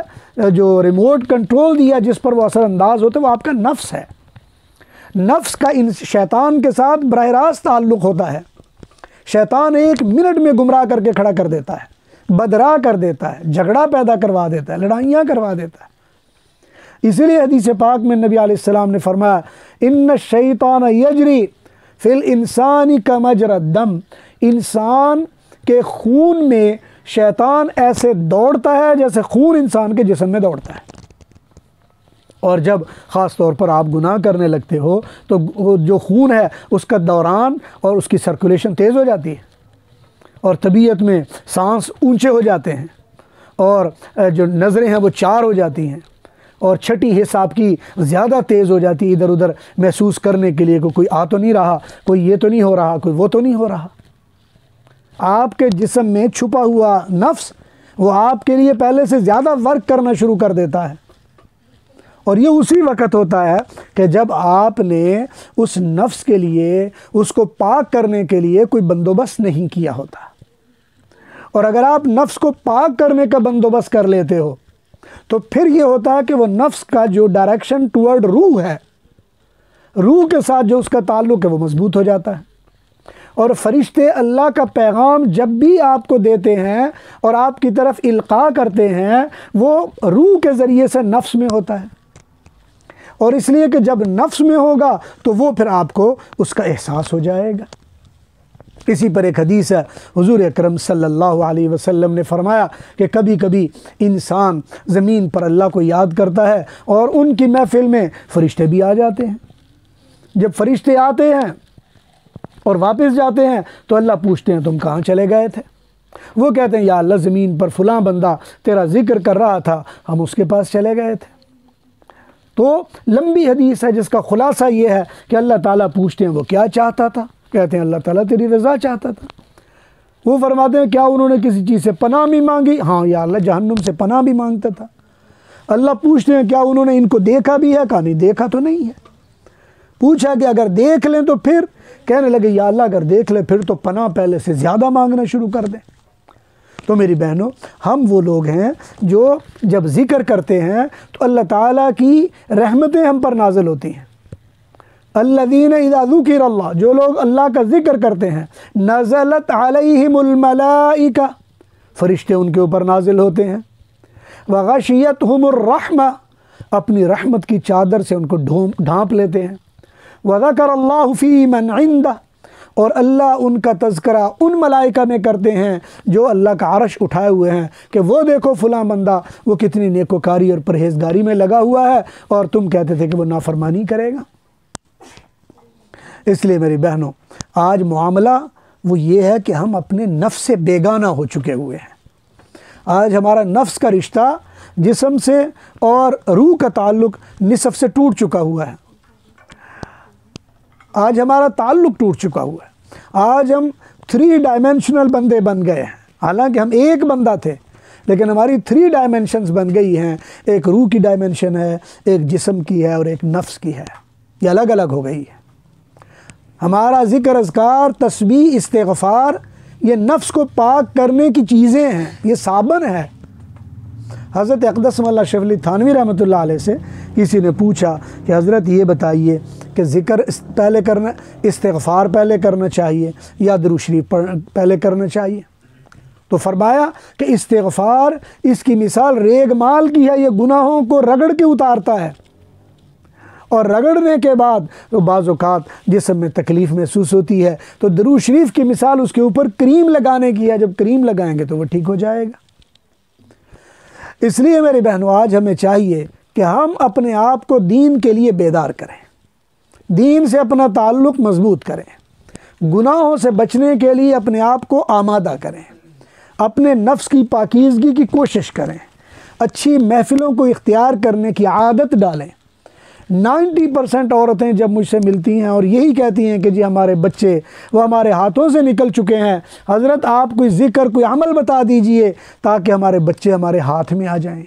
جو ریموٹ کنٹرول دیا جس پر وہ اثر انداز ہوتا ہے، وہ آپ کا نفس ہے۔ نفس کا شیطان کے ساتھ براہ راست تعلق ہوتا ہے۔ شیطان ایک منٹ میں گمراہ کر کے کھڑا کر دیتا ہے، بدراہ کر دیتا ہے، جھگڑا پیدا کروا دیتا ہے، لڑائیاں کروا دیتا ہے۔ اسی لیے حدیث پاک میں نبی علیہ السلام نے فرمایا، ان الشیطان یجری فی الانسان کمجری الدم، انسان کے خون میں شیطان ایسے دوڑتا ہے جیسے خون انسان کے جسم میں دوڑتا ہے۔ اور جب خاص طور پر آپ گناہ کرنے لگتے ہو تو وہ جو خون ہے اس کا دوران اور اس کی سرکولیشن تیز ہو جاتی ہے، اور طبیعت میں سانس اونچے ہو جاتے ہیں، اور جو نظریں ہیں وہ چار ہو جاتی ہیں، اور چھٹی حصہ آپ کی زیادہ تیز ہو جاتی ہے ادھر ادھر محسوس کرنے کے لیے کہ کوئی آ تو نہیں رہا، کوئی یہ تو نہیں ہو رہا، کوئی وہ تو نہیں ہو رہا۔ آپ کے جسم میں چھپا ہوا نفس وہ آپ کے لیے پہلے سے زیادہ ورک کرنا شروع کر دیتا ہے، اور یہ اسی وقت ہوتا ہے کہ جب آپ نے اس نفس کے لیے، اس کو پاک کرنے کے لیے کوئی بندوبست نہیں کیا ہوتا۔ اور اگر آپ نفس کو پاک کرنے کا بندوبست کر لیتے ہو تو پھر یہ ہوتا ہے کہ وہ نفس کا جو ڈائریکشن ٹورڈ روح ہے، روح کے ساتھ جو اس کا تعلق ہے وہ مضبوط ہو جاتا ہے، اور فرشتے اللہ کا پیغام جب بھی آپ کو دیتے ہیں اور آپ کی طرف القاء کرتے ہیں وہ روح کے ذریعے سے نفس میں ہوتا ہے، اور اس لیے کہ جب نفس میں ہوگا تو وہ پھر آپ کو اس کا احساس ہو جائے گا۔ اسی پر ایک حدیث ہے، حضور اکرم صلی اللہ علیہ وسلم نے فرمایا کہ کبھی کبھی انسان زمین پر اللہ کو یاد کرتا ہے اور ان کی محفل میں فرشتے بھی آ جاتے ہیں۔ جب فرشتے آتے ہیں اور واپس جاتے ہیں تو اللہ پوچھتے ہیں تم کہاں چلے گئے تھے؟ وہ کہتے ہیں یا اللہ زمین پر فلاں بندہ تیرا ذکر کر رہا تھا، ہم اس کے پاس چلے گئے تھے۔ تو لمبی حدیث ہے جس کا خلاصہ یہ ہے کہ اللہ تعالیٰ پوچھتے ہیں وہ کیا چاہتا تھا؟ کہتے ہیں اللہ تعالیٰ تیری رضا چاہتا تھا۔ وہ فرماتے ہیں کیا انہوں نے کسی چیز سے پناہ بھی مانگی؟ ہاں یا اللہ جہنم سے پناہ بھی مانگتا تھا۔ اللہ پوچھتے ہیں کیا انہوں نے ان کو دیکھا بھی ہے؟ کہا نہیں دیکھا تو نہیں ہے۔ پوچھا کہ اگر دیکھ لیں تو پھر؟ کہنے لگے یا اللہ اگر دیکھ لیں پھر تو پناہ پہلے سے زیادہ مانگنا شروع کر دیں۔ تو میری بہنوں، ہم وہ لوگ ہیں جو جب ذکر کرتے ہیں تو اللہ تعالیٰ کی رحمتیں ہم پر نازل ہوتی ہیں۔ الذین اذا ذکر اللہ، جو لوگ اللہ کا ذکر کرتے ہیں، نزلت علیہم الملائکہ، فرشتے ان کے اوپر نازل ہوتے ہیں، وغشیتہم الرحمہ، اپنی رحمت کی چادر سے ان کو ڈھانپ لیتے ہیں، وذکر اللہ فی من عندہ، اور اللہ ان کا تذکرہ ان ملائکہ میں کرتے ہیں جو اللہ کا عرش اٹھائے ہوئے ہیں کہ وہ دیکھو فلاں بندہ وہ کتنی نیکوکاری اور پرہیزگاری میں لگا ہوا ہے اور تم کہتے تھے کہ وہ نافرمانی کرے گا۔ اس لیے میری بہنوں، آج معاملہ وہ یہ ہے کہ ہم اپنے نفس سے بیگانہ ہو چکے ہوئے ہیں۔ آج ہمارا نفس کا رشتہ جسم سے اور روح کا تعلق نصف سے ٹوٹ چکا ہوا ہے۔ آج ہمارا تعلق ٹوٹ چکا ہوا ہے۔ آج ہم 3 ڈائمینشنل بندے بن گئے ہیں، حالانکہ ہم ایک بندہ تھے لیکن ہماری 3 ڈائمنشنز بن گئی ہیں، ایک روح کی ڈائمنشن ہے، ایک جسم کی ہے اور ایک نفس کی ہے، یہ الگ الگ ہو گئی ہے۔ ہمارا ذکر، اذکار، تسبیح، استغفار یہ نفس کو پاک کرنے کی چیزیں ہیں، یہ صابن ہے۔ حضرت اقدس مولا شیخ علی تھانوی رحمۃ اللہ علیہ سے کسی نے پوچھا کہ حضرت یہ بتائیے کہ ذکر پہلے کرنا، استغفار پہلے کرنا چاہیے یا درود شریف پہلے کرنا چاہیے؟ تو فرمایا کہ استغفار اس کی مثال ریگ مال کی ہے، یہ گناہوں کو رگڑ کے اتارتا ہے، اور رگڑنے کے بعد تو بعض اوقات جسم میں تکلیف محسوس ہوتی ہے، تو درود شریف کی مثال اس کے اوپر کریم لگانے کی ہے، جب کریم لگائیں گے تو وہ ٹھیک ہو جائے گا۔ اس لیے میری بہنوں، آج ہمیں چاہیے کہ ہم اپنے آپ کو دین کے لیے بیدار کریں، دین سے اپنا تعلق مضبوط کریں، گناہوں سے بچنے کے لیے اپنے آپ کو آمادہ کریں، اپنے نفس کی پاکیزگی کی کوشش کریں، اچھی محفلوں کو اختیار کرنے کی عادت ڈالیں۔ 90% عورتیں جب مجھ سے ملتی ہیں اور یہی کہتی ہیں کہ جی ہمارے بچے وہ ہمارے ہاتھوں سے نکل چکے ہیں، حضرت آپ کوئی ذکر، کوئی عمل بتا دیجئے تاکہ ہمارے بچے ہمارے ہاتھ میں آ جائیں۔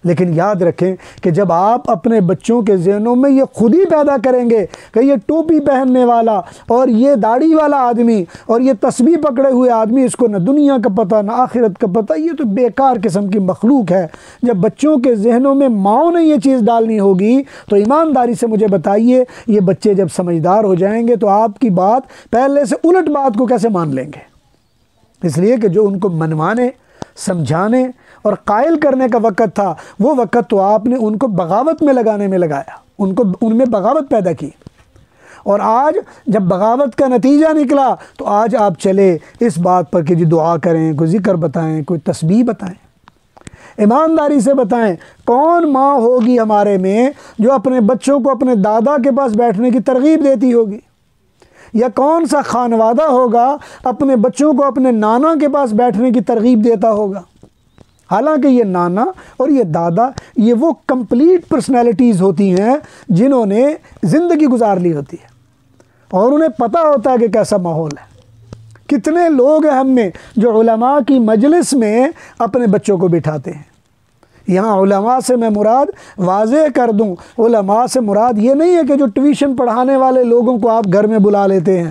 لیکن یاد رکھیں کہ جب آپ اپنے بچوں کے ذہنوں میں یہ خود ہی پیدا کریں گے کہ یہ ٹوپی پہننے والا اور یہ داڑھی والا آدمی اور یہ تسبیح پکڑے ہوئے آدمی، اس کو نہ دنیا کا پتہ نہ آخرت کا پتہ، یہ تو بیکار قسم کی مخلوق ہے، جب بچوں کے ذہنوں میں ماؤں نے یہ چیز ڈالنی ہوگی تو ایمانداری سے مجھے بتائیے، یہ بچے جب سمجھدار ہو جائیں گے تو آپ کی بات پہلے سے الٹ بات کو کیسے مان لیں گے؟ اس لیے کہ جو ان کو منوانے، سمجھانے اور قائل کرنے کا وقت تھا، وہ وقت تو آپ نے ان کو بغاوت میں لگانے میں لگایا، ان میں بغاوت پیدا کی، اور آج جب بغاوت کا نتیجہ نکلا تو آج آپ چلے اس بات پر کہ جی دعا کریں، کوئی ذکر بتائیں، کوئی تسبیح بتائیں۔ ایمانداری سے بتائیں، کون ماں ہوگی ہمارے میں جو اپنے بچوں کو اپنے دادا کے پاس بیٹھنے کی ترغیب دیتی ہوگی؟ یا کون سا خانوادہ ہوگا اپنے بچوں کو اپنے نانا کے پاس بیٹھنے کی ترغیب دیتا ہوگا؟ حالانکہ یہ نانا اور یہ دادا یہ وہ کمپلیٹ پرسنالٹیز ہوتی ہیں جنہوں نے زندگی گزار لی ہوتی ہے اور انہیں پتہ ہوتا ہے کہ کیسا ماحول ہے۔ کتنے لوگ ہیں ہم میں جو علماء کی مجلس میں اپنے بچوں کو بٹھاتے ہیں۔ یہاں علماء سے میں مراد واضح کر دوں، علماء سے مراد یہ نہیں ہے کہ جو ٹیوشن پڑھانے والے لوگوں کو آپ گھر میں بلا لیتے ہیں،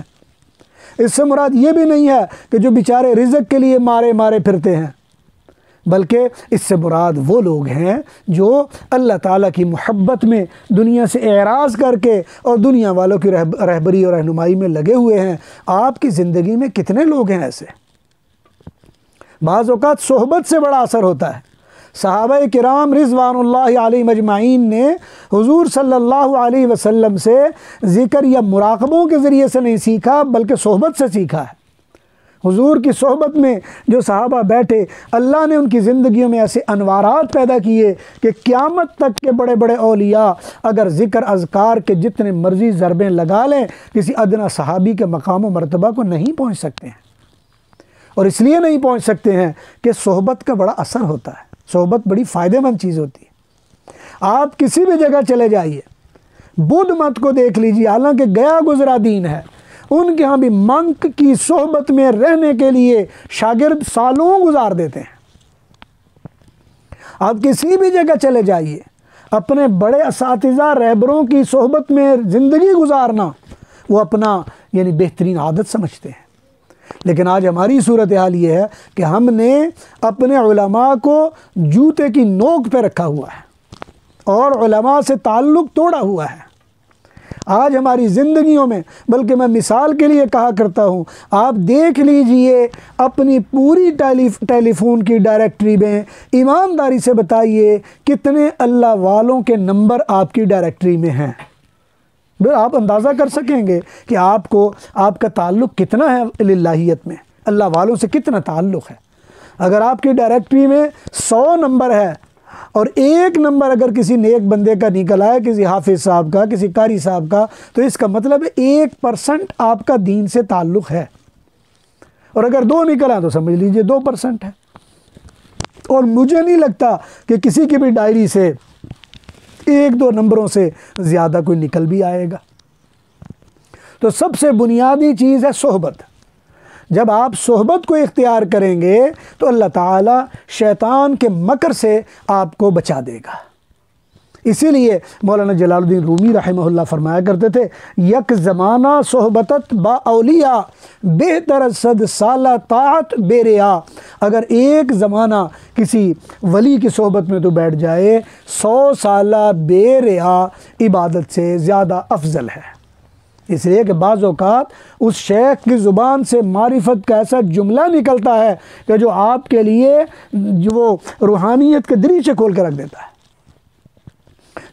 اس سے مراد یہ بھی نہیں ہے کہ جو بیچارے رزق کے لیے مارے مارے پھرتے ہیں، بلکہ اس سے مراد وہ لوگ ہیں جو اللہ تعالیٰ کی محبت میں دنیا سے اعراض کر کے اور دنیا والوں کی رہبری اور رہنمائی میں لگے ہوئے ہیں۔ آپ کی زندگی میں کتنے لوگ ہیں ایسے؟ بعض اوقات صحبت سے بڑا اثر ہوتا ہے۔ صحابہ کرام رضوان اللہ علیہم اجمعین نے حضور صلی اللہ علیہ وسلم سے ذکر یا مراقبوں کے ذریعے سے نہیں سیکھا بلکہ صحبت سے سیکھا ہے۔ حضور کی صحبت میں جو صحابہ بیٹھے، اللہ نے ان کی زندگیوں میں ایسے انوارات پیدا کیے کہ قیامت تک کے بڑے بڑے اولیاء اگر ذکر اذکار کے جتنے مرضی ضربیں لگا لیں، کسی ادنا صحابی کے مقام و مرتبہ کو نہیں پہنچ سکتے ہیں۔ اور اس لیے نہیں پہنچ سکتے ہیں کہ صحبت کا بڑا اثر ہوتا ہے، صحبت بڑی فائدہ مند چیز ہوتی ہے۔ آپ کسی بھی جگہ چلے جائیے، بدھ مت کو دیکھ لیجیے، حالانکہ گیا گزرا دین ہے، ان کے ہاں بھی منک کی صحبت میں رہنے کے لیے شاگرد سالوں گزار دیتے ہیں۔ آپ کسی بھی جگہ چلے جائیے، اپنے بڑے اساتذہ رہبروں کی صحبت میں زندگی گزارنا وہ اپنا یعنی بہترین عادت سمجھتے ہیں۔ لیکن آج ہماری صورتحال یہ ہے کہ ہم نے اپنے علماء کو جوتے کی نوک پہ رکھا ہوا ہے اور علماء سے تعلق توڑا ہوا ہے۔ آج ہماری زندگیوں میں، بلکہ میں مثال کے لیے کہا کرتا ہوں، آپ دیکھ لیجئے اپنی پوری ٹیلی فون کی ڈائریکٹری میں، ایمانداری سے بتائیے کتنے اللہ والوں کے نمبر آپ کی ڈائریکٹری میں ہیں۔ آپ اندازہ کر سکیں گے کہ آپ کا تعلق کتنا ہے للہیت میں، اللہ والوں سے کتنا تعلق ہے۔ اگر آپ کی ڈائریکٹری میں 100 نمبر ہے اور ایک نمبر اگر کسی نیک بندے کا نکل آئے، کسی حافظ صاحب کا، کسی قاری صاحب کا، تو اس کا مطلب 1% آپ کا دین سے تعلق ہے، اور اگر 2 نکل آئے تو سمجھ لیجئے 2% ہے۔ اور مجھے نہیں لگتا کہ کسی کی بھی ڈائری سے 1-2 نمبروں سے زیادہ کوئی نکل بھی آئے گا۔ تو سب سے بنیادی چیز ہے صحبت۔ جب آپ صحبت کو اختیار کریں گے تو اللہ تعالیٰ شیطان کے مکر سے آپ کو بچا دے گا۔ اسی لیے مولانا جلال الدین رومی رحمہ اللہ فرمایا کرتے تھے، یک زمانہ صحبتت با اولیاء بہتر صد سالہ طاعت بے ریا۔ اگر ایک زمانہ کسی ولی کی صحبت میں تو بیٹھ جائے، 100 سالہ بے ریا عبادت سے زیادہ افضل ہے۔ اس لیے کہ بعض اوقات اس شیخ کی زبان سے معرفت کا ایسا جملہ نکلتا ہے کہ جو آپ کے لیے جو وہ روحانیت کے دریچے کھول کے رکھ دیتا ہے۔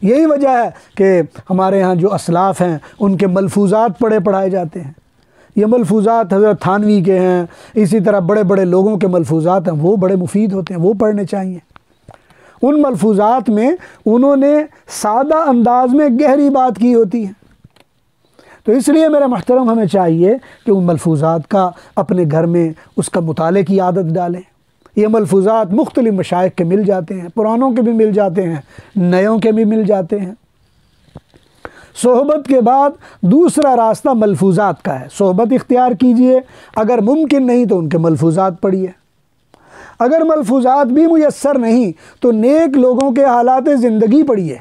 یہی وجہ ہے کہ ہمارے ہاں جو اسلاف ہیں ان کے ملفوظات پڑھائے جاتے ہیں۔ یہ ملفوظات حضرت تھانوی کے ہیں، اسی طرح بڑے بڑے لوگوں کے ملفوظات ہیں، وہ بڑے مفید ہوتے ہیں، وہ پڑھنے چاہیے۔ ان ملفوظات میں انہوں نے سادہ انداز میں گہری بات کی ہوتی ہے۔ تو اس لیے میرا محترم ہمیں چاہیے کہ ان ملفوظات کا اپنے گھر میں اس کا مطالعے کی عادت ڈالیں۔ یہ ملفوظات مختلف مشائخ کے مل جاتے ہیں، پرانوں کے بھی مل جاتے ہیں، نیوں کے بھی مل جاتے ہیں۔ صحبت کے بعد دوسرا راستہ ملفوظات کا ہے۔ صحبت اختیار کیجئے، اگر ممکن نہیں تو ان کے ملفوظات پڑھیے۔ اگر ملفوظات بھی میسر نہیں تو نیک لوگوں کے حالات زندگی پڑھیے۔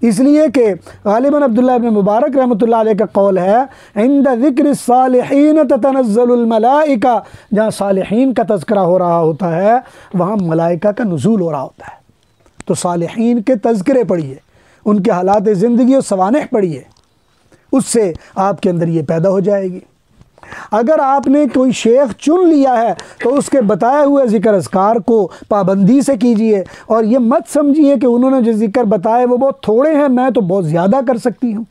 اس لیے کہ غالباً عبداللہ ابن مبارک رحمۃ اللہ علیہ کا قول ہے، عند ذکر الصالحین تتنزل الملائکہ، جہاں صالحین کا تذکرہ ہو رہا ہوتا ہے وہاں ملائکہ کا نزول ہو رہا ہوتا ہے۔ تو صالحین کے تذکرے پڑھیے، ان کے حالات زندگی و سوانح پڑھیے، اس سے آپ کے اندر یہ پیدا ہو جائے گی۔ اگر آپ نے کوئی شیخ چن لیا ہے تو اس کے بتائے ہوئے ذکر اذکار کو پابندی سے کیجئے، اور یہ مت سمجھیے کہ انہوں نے جو ذکر بتائے وہ بہت تھوڑے ہیں، میں تو بہت زیادہ کر سکتی ہوں۔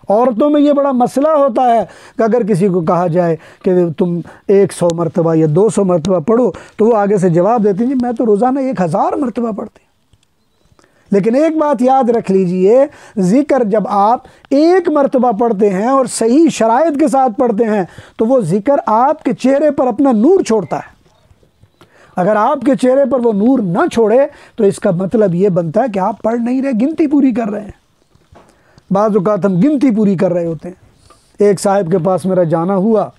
عورتوں میں یہ بڑا مسئلہ ہوتا ہے کہ اگر کسی کو کہا جائے کہ تم 100 مرتبہ یا 200 مرتبہ پڑھو تو وہ آگے سے جواب دیتی ہیں جی میں تو روزانہ 1000 مرتبہ پڑھتی ہوں۔ لیکن ایک بات یاد رکھ لیجئے، ذکر جب آپ 1 مرتبہ پڑھتے ہیں اور صحیح شرائط کے ساتھ پڑھتے ہیں تو وہ ذکر آپ کے چہرے پر اپنا نور چھوڑتا ہے۔ اگر آپ کے چہرے پر وہ نور نہ چھوڑے تو اس کا مطلب یہ بنتا ہے کہ آپ پڑھ نہیں رہے، گنتی پوری کر رہے ہیں۔ بعض اوقات ہم گنتی پوری کر رہے ہوتے ہیں۔ ایک صاحب کے پاس میرا جانا ہوا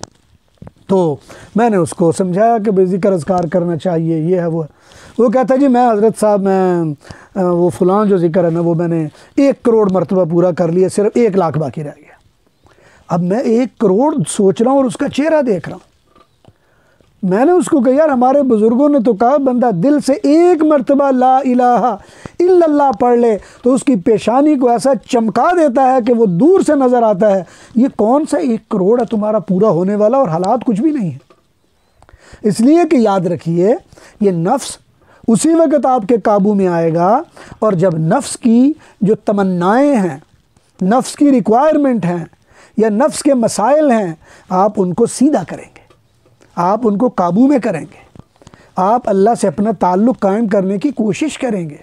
تو میں نے اس کو سمجھایا کہ بھئی ذکر اذکار کرنا چاہیے، یہ ہے وہ ہے۔ وہ کہتا جی میں حضرت صاحب میں وہ فلاں جو ذکر ہے نا وہ میں نے 1 کروڑ مرتبہ پورا کر لیا، صرف 1 لاکھ باقی رہ گیا۔ اب میں 1 کروڑ سوچ رہا ہوں اور اس کا چہرہ دیکھ رہا ہوں۔ میں نے اس کو کہا یار ہمارے بزرگوں نے تو کہا بندہ دل سے 1 مرتبہ لا الہ الا اللہ پڑھ لے تو اس کی پیشانی کو ایسا چمکا دیتا ہے کہ وہ دور سے نظر آتا ہے۔ یہ کون سا 1 کروڑ ہے تمہارا پورا ہونے والا اور حالات کچھ بھی نہیں ہے۔ اس لیے کہ یاد رکھیے یہ نفس اسی وقت آپ کے قابو میں آئے گا، اور جب نفس کی جو تمنائیں ہیں، نفس کی ریکوائرمنٹ ہیں یا نفس کے مسائل ہیں، آپ ان کو سیدھا کریں گے، آپ ان کو قابو میں کریں گے، آپ اللہ سے اپنا تعلق قائم کرنے کی کوشش کریں گے۔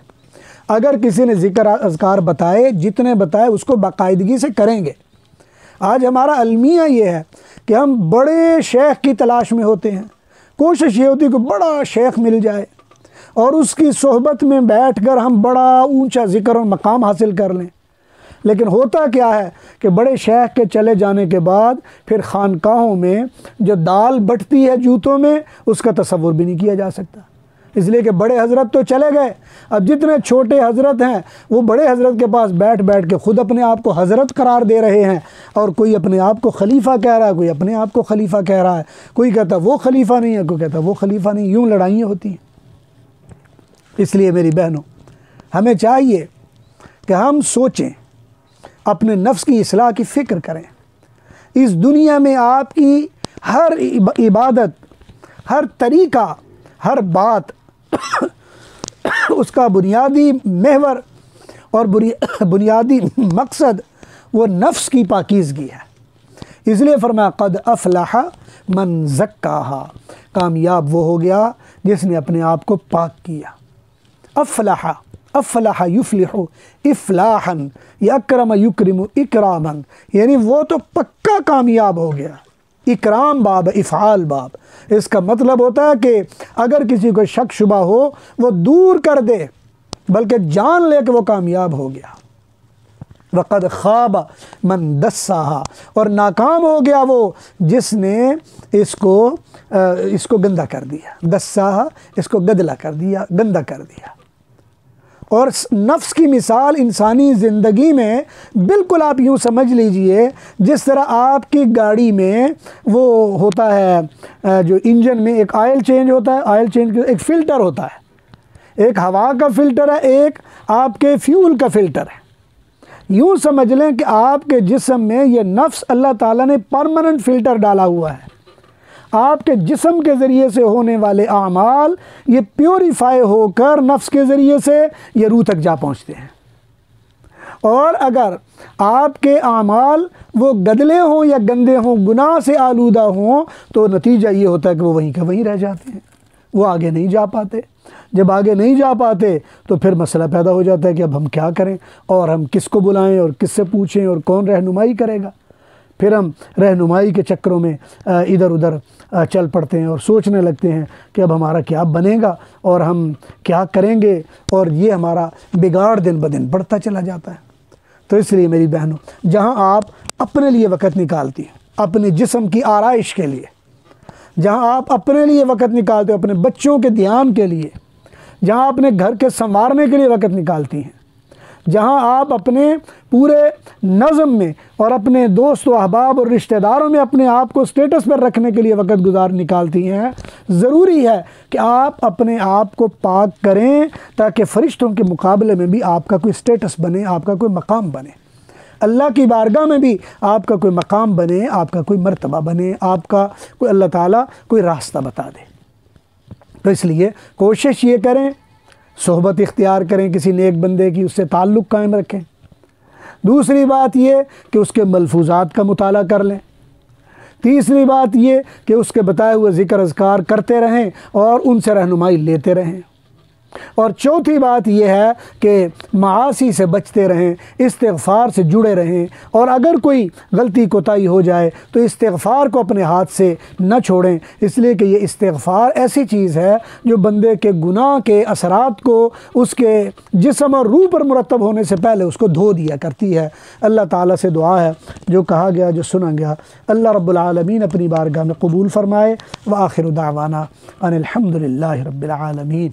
اگر کسی نے ذکر اذکار بتائے، جتنے بتائے اس کو باقاعدگی سے کریں گے۔ آج ہمارا المیہ یہ ہے کہ ہم بڑے شیخ کی تلاش میں ہوتے ہیں، کوشش یہ ہوتی ہے کہ بڑا شیخ مل جائے اور اس کی صحبت میں بیٹھ کر ہم بڑا اونچا ذکر و مقام حاصل کر لیں۔ لیکن ہوتا کیا ہے کہ بڑے شیخ کے چلے جانے کے بعد پھر خانقاہوں میں جو دال بٹتی ہے جوتوں میں اس کا تصور بھی نہیں کیا جا سکتا، اس لیے کہ بڑے حضرت تو چلے گئے، اب جتنے چھوٹے حضرت ہیں وہ بڑے حضرت کے پاس بیٹھ بیٹھ کے خود اپنے آپ کو حضرت قرار دے رہے ہیں، اور کوئی اپنے آپ کو خلیفہ کہہ رہا ہے، کوئی اپنے آپ کو خلیفہ کہہ رہا ہے، کوئی کہتا وہ خلیفہ نہیں ہے، کوئی کہتا وہ خلیفہ نہیں، یوں لڑائیاں ہوتی ہیں۔ اس لیے میری بہنوں ہمیں چاہیے کہ ہم سوچیں، اپنے نفس کی اصلاح کی فکر کریں۔ اس دنیا میں آپ کی ہر عبادت، ہر طریقہ، ہر بات اس کا بنیادی محور اور بنیادی مقصد وہ نفس کی پاکیزگی ہے۔ اس لیے فرمایا قد افلح من زکاہا، کامیاب وہ ہو گیا جس نے اپنے آپ کو پاک کیا۔ افلح افلح یفلح افلاحا یکرم یکرم اکراما، یعنی وہ تو پکا کامیاب ہو گیا۔ اکرام باب افعال باب، اس کا مطلب ہوتا ہے کہ اگر کسی کو شک شبہ ہو وہ دور کر دے، بلکہ جان لے کہ وہ کامیاب ہو گیا۔ وقد خواب من دساہا، اور ناکام ہو گیا وہ جس نے اس کو گندا کر دیا، دساہا اس کو گدلا کر دیا، گندا کر دیا۔ اور نفس کی مثال انسانی زندگی میں بالکل آپ یوں سمجھ لیجئے جس طرح آپ کی گاڑی میں وہ ہوتا ہے جو انجن میں ایک آئل چینج ہوتا ہے، آئل چینج ایک فلٹر ہوتا ہے، ایک ہوا کا فلٹر ہے، ایک آپ کے فیول کا فلٹر ہے۔ یوں سمجھ لیں کہ آپ کے جسم میں یہ نفس اللہ تعالیٰ نے پرماننٹ فلٹر ڈالا ہوا ہے۔ آپ کے جسم کے ذریعے سے ہونے والے اعمال یہ پیوریفائی ہو کر نفس کے ذریعے سے یہ روح تک جا پہنچتے ہیں، اور اگر آپ کے اعمال وہ گدلے ہوں یا گندے ہوں، گناہ سے آلودہ ہوں، تو نتیجہ یہ ہوتا ہے کہ وہ وہیں کے وہیں رہ جاتے ہیں، وہ آگے نہیں جا پاتے۔ جب آگے نہیں جا پاتے تو پھر مسئلہ پیدا ہو جاتا ہے کہ اب ہم کیا کریں، اور ہم کس کو بلائیں اور کس سے پوچھیں اور کون رہنمائی کرے گا۔ پھر ہم رہنمائی کے چکروں میں ادھر ادھر چل پڑتے ہیں اور سوچنے لگتے ہیں کہ اب ہمارا کیا بنے گا اور ہم کیا کریں گے، اور یہ ہمارا بگاڑ دن بدن بڑھتا چلا جاتا ہے۔ تو اس لیے میری بہنوں، جہاں آپ اپنے لیے وقت نکالتی ہیں اپنے جسم کی آرائش کے لیے، جہاں آپ اپنے لیے وقت نکالتے ہو اپنے بچوں کے دھیان کے لیے، جہاں اپنے گھر کے سنوارنے کے لیے وقت نکالتی ہیں، جہاں آپ اپنے پورے نظم میں اور اپنے دوست و احباب اور رشتہ داروں میں اپنے آپ کو سٹیٹس پر رکھنے کے لیے وقت نکالتی ہیں، ضروری ہے کہ آپ اپنے آپ کو پاک کریں تاکہ فرشتوں کے مقابلے میں بھی آپ کا کوئی سٹیٹس بنے، آپ کا کوئی مقام بنے، اللہ کی بارگاہ میں بھی آپ کا کوئی مقام بنے، آپ کا کوئی مرتبہ بنے، آپ کا کوئی اللہ تعالیٰ کوئی راستہ بتا دے۔ تو اس لیے کوشش یہ کریں، صحبت اختیار کریں کسی نیک بندے کی، اس سے تعلق قائم رکھیں۔ دوسری بات یہ کہ اس کے ملفوظات کا مطالعہ کر لیں۔ تیسری بات یہ کہ اس کے بتائے ہوئے ذکر اذکار کرتے رہیں اور ان سے رہنمائی لیتے رہیں۔ اور چوتھی بات یہ ہے کہ معاصی سے بچتے رہیں، استغفار سے جڑے رہیں، اور اگر کوئی غلطی کوتاہی ہو جائے تو استغفار کو اپنے ہاتھ سے نہ چھوڑیں، اس لیے کہ یہ استغفار ایسی چیز ہے جو بندے کے گناہ کے اثرات کو اس کے جسم اور روح پر مرتب ہونے سے پہلے اس کو دھو دیا کرتی ہے۔ اللہ تعالیٰ سے دعا ہے جو کہا گیا، جو سنا گیا، اللہ رب العالمین اپنی بارگاہ میں قبول فرمائے۔ وآخر دعوانا ان الحمد للہ رب العالمین۔